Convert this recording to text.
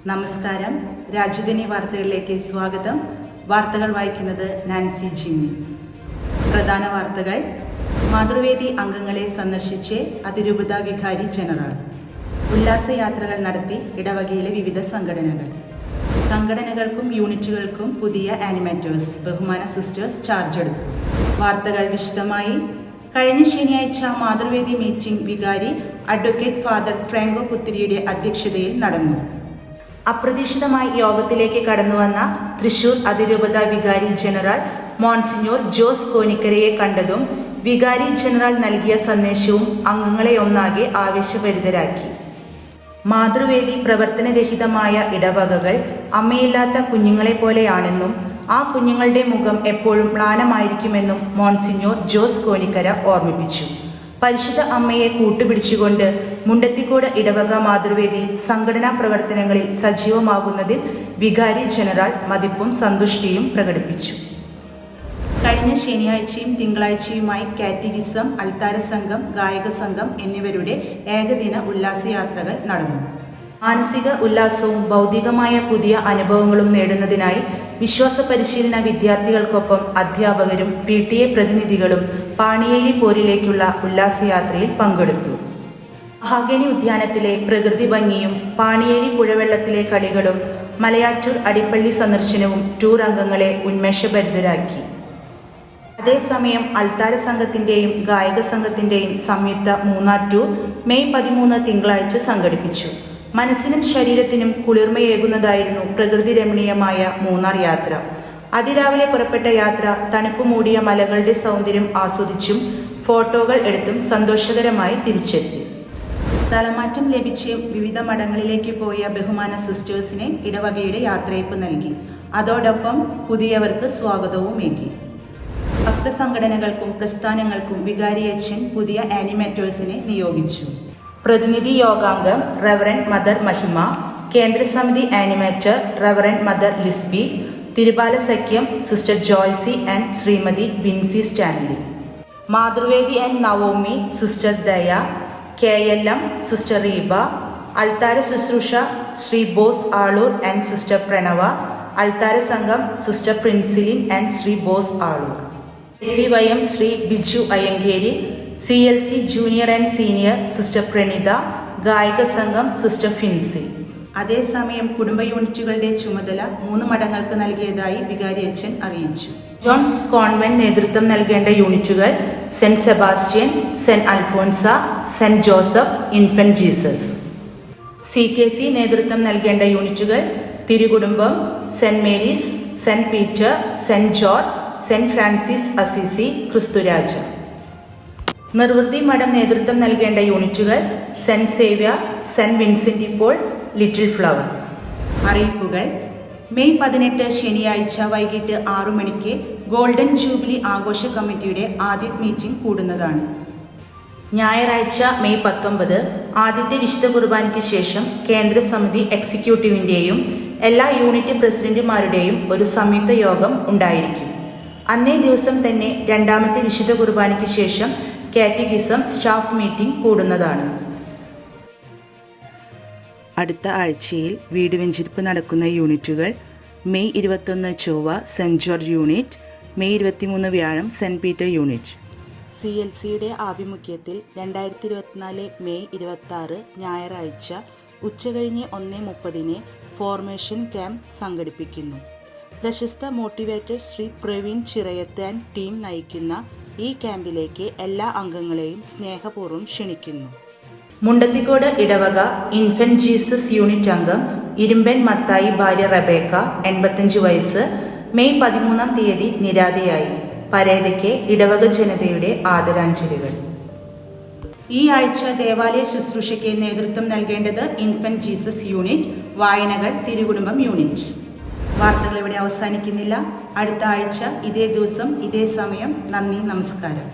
നമസ്കാരം. രാജധാനി വാർത്തകളിലേക്ക് സ്വാഗതം. വാർത്തകൾ വായിക്കുന്നത് നാൻസി ജിമ്മി. പ്രധാന വാർത്തകൾ. മാതൃവേദി അംഗങ്ങളെ സന്ദർശിച്ച് അതിരൂപത വികാരി ജനറൽ. ഉല്ലാസയാത്രകൾ നടത്തി ഇടവകയിലെ വിവിധ സംഘടനകൾക്കും യൂണിറ്റുകൾക്കും പുതിയ ആനിമേറ്റേഴ്സ് ബഹുമാന സിസ്റ്റേഴ്സ് ചാർജ് എടുത്തു. വാർത്തകൾ വിശദമായി. കഴിഞ്ഞ ശനിയാഴ്ച മാതൃവേദി മീറ്റിംഗ് വികാരി അഡ്വക്കേറ്റ് ഫാദർ ഫ്രാങ്കോ പുത്തിരിയുടെ അധ്യക്ഷതയിൽ നടന്നു. അപ്രതീക്ഷിതമായി യോഗത്തിലേക്ക് കടന്നുവന്ന തൃശൂർ അതിരൂപത വികാരി ജനറൽ മോൺസിഞ്ഞോർ ജോസ് കോനിക്കരയെ കണ്ടതും വികാരി ജനറൽ നൽകിയ സന്ദേശവും അംഗങ്ങളെ ഒന്നാകെ ആവേശഭരിതരാക്കി. മാതൃവേദി പ്രവർത്തനരഹിതമായ ഇടവകകൾ അമ്മയില്ലാത്ത കുഞ്ഞുങ്ങളെ പോലെയാണെന്നും ആ കുഞ്ഞുങ്ങളുടെ മുഖം എപ്പോഴും മ്ലാനമായിരിക്കുമെന്നും മോൺസിഞ്ഞോർ ജോസ് കോനിക്കര ഓർമ്മിപ്പിച്ചു. പരിശുദ്ധ അമ്മയെ കൂട്ടുപിടിച്ചുകൊണ്ട് മുണ്ടത്തിക്കോട് ഇടവക മാതൃവേദി സംഘടനാ പ്രവർത്തനങ്ങളിൽ സജീവമാകുന്നതിൽ വികാരി ജനറൽ മതിപ്പും സന്തുഷ്ടിയും പ്രകടിപ്പിച്ചു. കഴിഞ്ഞ ശനിയാഴ്ചയും തിങ്കളാഴ്ചയുമായി കാറ്റഗിസം, അൾത്താര സംഘം, ഗായക സംഘം എന്നിവരുടെ ഏകദിന ഉല്ലാസയാത്രകൾ നടന്നു. മാനസിക ഉല്ലാസവും ഭൗതികമായ പുതിയ അനുഭവങ്ങളും നേടുന്നതിനായി വിശ്വാസ പരിശീലന വിദ്യാർത്ഥികൾക്കൊപ്പം അധ്യാപകരും PTA പ്രതിനിധികളും പാണിയേലി പോരിലേക്കുള്ള ഉല്ലാസയാത്രയിൽ പങ്കെടുത്തു. മഹാഗണി ഉദ്യാനത്തിലെ പ്രകൃതി ഭംഗിയും പാണിയേലി പുഴവെള്ളത്തിലെ കളികളും മലയാറ്റൂർ അടിപ്പള്ളി സന്ദർശനവും ടൂർ അംഗങ്ങളെ ഉന്മേഷഭരിതരാക്കി. അതേസമയം അൾത്താര സംഘത്തിൻ്റെയും ഗായക സംഘത്തിൻ്റെയും സംയുക്ത മൂന്നാർ ടൂർ മെയ് 13 തിങ്കളാഴ്ച സംഘടിപ്പിച്ചു. മനസ്സിനും ശരീരത്തിനും കുളിർമയേകുന്നതായിരുന്നു പ്രകൃതി രമണീയമായ മൂന്നാർ യാത്ര. അതിരാവിലെ പുറപ്പെട്ട യാത്ര തണുപ്പ് മൂടിയ മലകളുടെ സൗന്ദര്യം ആസ്വദിച്ചും ഫോട്ടോകൾ എടുത്തും സന്തോഷകരമായി തിരിച്ചെത്തി. സ്ഥലമാറ്റം ലഭിച്ച് വിവിധ മഠങ്ങളിലേക്ക് പോയ ബഹുമാന സിസ്റ്റേഴ്സിനെ ഇടവകയുടെ യാത്രയപ്പ് നൽകി. അതോടൊപ്പം പുതിയവർക്ക് സ്വാഗതവും ഏകി. ഭക്തസംഘടനകൾക്കും പ്രസ്ഥാനങ്ങൾക്കും വികാരിയച്ഛൻ പുതിയ ആനിമേറ്റേഴ്സിനെ നിയോഗിച്ചു. പ്രതിനിധി യോഗാംഗം റവറൻഡ് മദർ മഹിമ, കേന്ദ്രസമിതി ആനിമേറ്റർ റവറൻഡ് മദർ ലിസ്ബി, തിരുബാല സഖ്യം sister Joycy and Shrimati Binsy Stanley, മാതൃവേദി and Naomi sister Daya, KLM sister Reeba, അൾത്താര ശുശ്രൂഷ ശ്രീ ബോസ് ആളൂർ ആൻഡ് സിസ്റ്റർ പ്രണവ, അൾത്താര സംഘം sister Princilin and Shri Bose Aloor, SCYM Shri Biju Ayyankeri, CLC junior and senior sister Praneetha, ഗായക സംഘം സിസ്റ്റർ ഫിൻസി. അതേസമയം കുടുംബ യൂണിറ്റുകളുടെ ചുമതല 3 മഠങ്ങൾക്ക് നൽകിയതായി വികാരി അച്ഛൻ അറിയിച്ചു. ജോൺസ് കോൺവെന്റ് നേതൃത്വം നൽകേണ്ട യൂണിറ്റുകൾ saint Sebastian, saint Alphonsa, saint Joseph, infant Jesus. CKC നേതൃത്വം നൽകേണ്ട യൂണിറ്റുകൾ തിരുകുടുംബം, saint Mary's, saint Peter, saint George, saint Francis Assisi, ക്രിസ്തുരാജ. നിർവൃതി മഠം നേതൃത്വം നൽകേണ്ട യൂണിറ്റുകൾ saint Xavier, saint Vincent Paul, little flower. അറിയിപ്പുകൾ. മെയ് 18 ശനിയാഴ്ച വൈകിട്ട് 6 മണിക്ക് ഗോൾഡൻ ജൂബിലി ആഘോഷ കമ്മിറ്റിയുടെ ആദ്യ മീറ്റിംഗ് കൂടുന്നതാണ്. ഞായറാഴ്ച മെയ് 19 ആദ്യത്തെ വിശുദ്ധ കുർബാനയ്ക്ക് ശേഷം കേന്ദ്ര സമിതി എക്സിക്യൂട്ടീവിൻ്റെയും എല്ലാ യൂണിറ്റ് പ്രസിഡന്റുമാരുടെയും ഒരു സംയുക്ത യോഗം ഉണ്ടായിരിക്കും. അന്നേ ദിവസം തന്നെ രണ്ടാമത്തെ വിശുദ്ധ കുർബാനയ്ക്ക് ശേഷം കാറ്റഗിസം സ്റ്റാഫ് മീറ്റിംഗ് കൂടുന്നതാണ്. അടുത്ത ആഴ്ചയിൽ വീട് വെഞ്ചിരിപ്പ് നടക്കുന്ന യൂണിറ്റുകൾ: മെയ് 21 ചൊവ്വ സെൻറ്റ് ജോർജ് യൂണിറ്റ്, മെയ് 23 വ്യാഴം സെൻറ്റ് പീറ്റർ യൂണിറ്റ്. CLCയുടെ ആഭിമുഖ്യത്തിൽ 2024 മെയ് 26 ഞായറാഴ്ച ഉച്ചകഴിഞ്ഞ് 1:30 ഫോർമേഷൻ ക്യാമ്പ് സംഘടിപ്പിക്കുന്നു. പ്രശസ്ത motivator Shri Praveen Chirayath and team നയിക്കുന്ന ഈ ക്യാമ്പിലേക്ക് എല്ലാ അംഗങ്ങളെയും സ്നേഹപൂർവ്വം ക്ഷണിക്കുന്നു. മുണ്ടത്തിക്കോട് ഇടവക ഇൻഫന്റ് ജീസസ് യൂണിറ്റ് അംഗം ഇരുമ്പൻ മത്തായി ഭാര്യ റബേക്ക 85 വയസ്സ് മെയ് 13 നിര്യാതയായി. പരേതയ്ക്ക് ഇടവക ജനതയുടെ ആദരാഞ്ജലികൾ. ഈ ആഴ്ച ദേവാലയ ശുശ്രൂഷയ്ക്ക് നേതൃത്വം നൽകേണ്ടത് ഇൻഫന്റ് ജീസസ് യൂണിറ്റ്, വായനകൾ തിരുകുടുംബം യൂണിറ്റ്. വാർത്തകൾ ഇവിടെ അവസാനിക്കുന്നില്ല. അടുത്ത ആഴ്ച ഇതേ ദിവസം ഇതേ സമയം. നന്ദി, നമസ്കാരം.